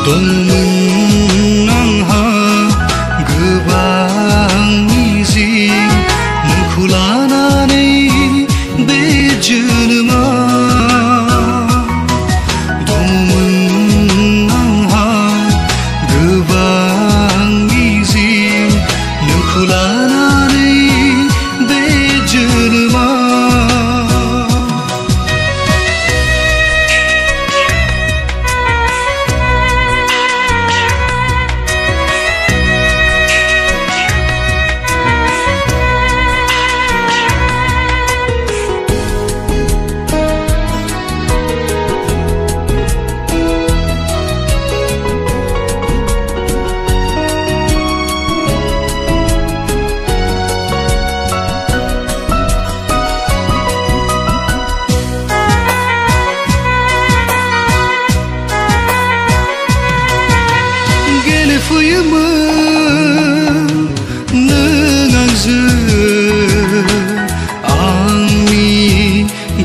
दंमोन आंहा गोबां मिजिं नोंखौ लानानै बे जोनोमा दंमोन आंहा गोबां मिजिं नोंखौ लानानै बे जोनोमा फैयोमोन नों आंजों आंनि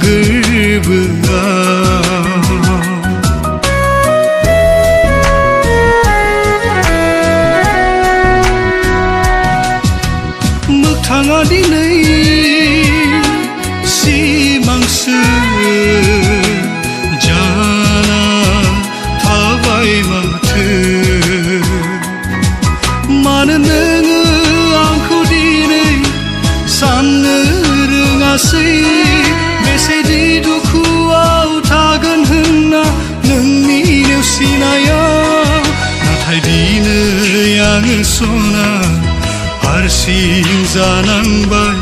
गोरबोआव मोगथाङा दिनै सिमांसो जाना थाबाय माथो मानो नोङो आंखौ दिनै साननो रोङासै बेसेदि दुखुआव थागोन होनना नोंनि नेवसिनायाव नाथाय दिनै आङो सना हारसिं जानांबाय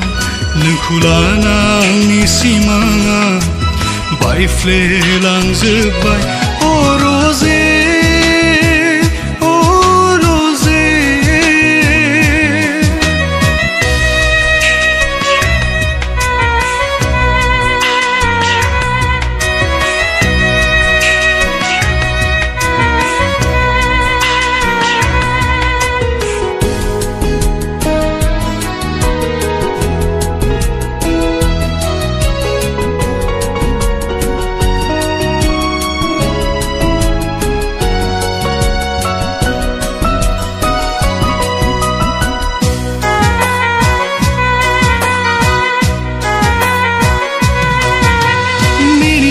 नोंखौ लाना आंनि सिमाङा बायफ्लेलांजोब्बाय अ रजे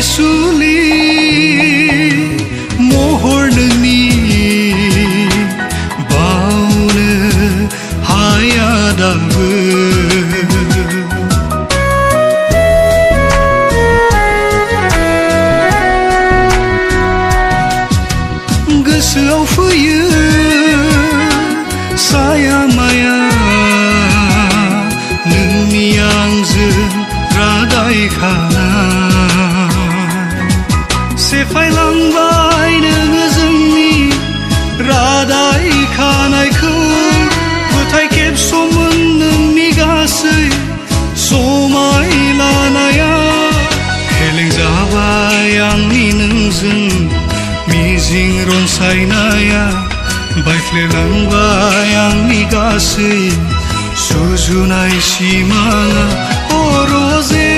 सुलि महर नोंनि बावनो हाया दाबो गोसोआव फैयो साया माया नोंनि आंजों रादाय खानाय सेफायलांबाय नोङो जोंनि रादाय खानायखौ फोथाय खेबस'मोन नोंनि गासै समाय लानाया फेलें जाबाय आंनि नोंजों मिजिं रनसायनाया बायफ्लेलांबाय आंनि गासै सुजुनाय सिमाङा अ रजे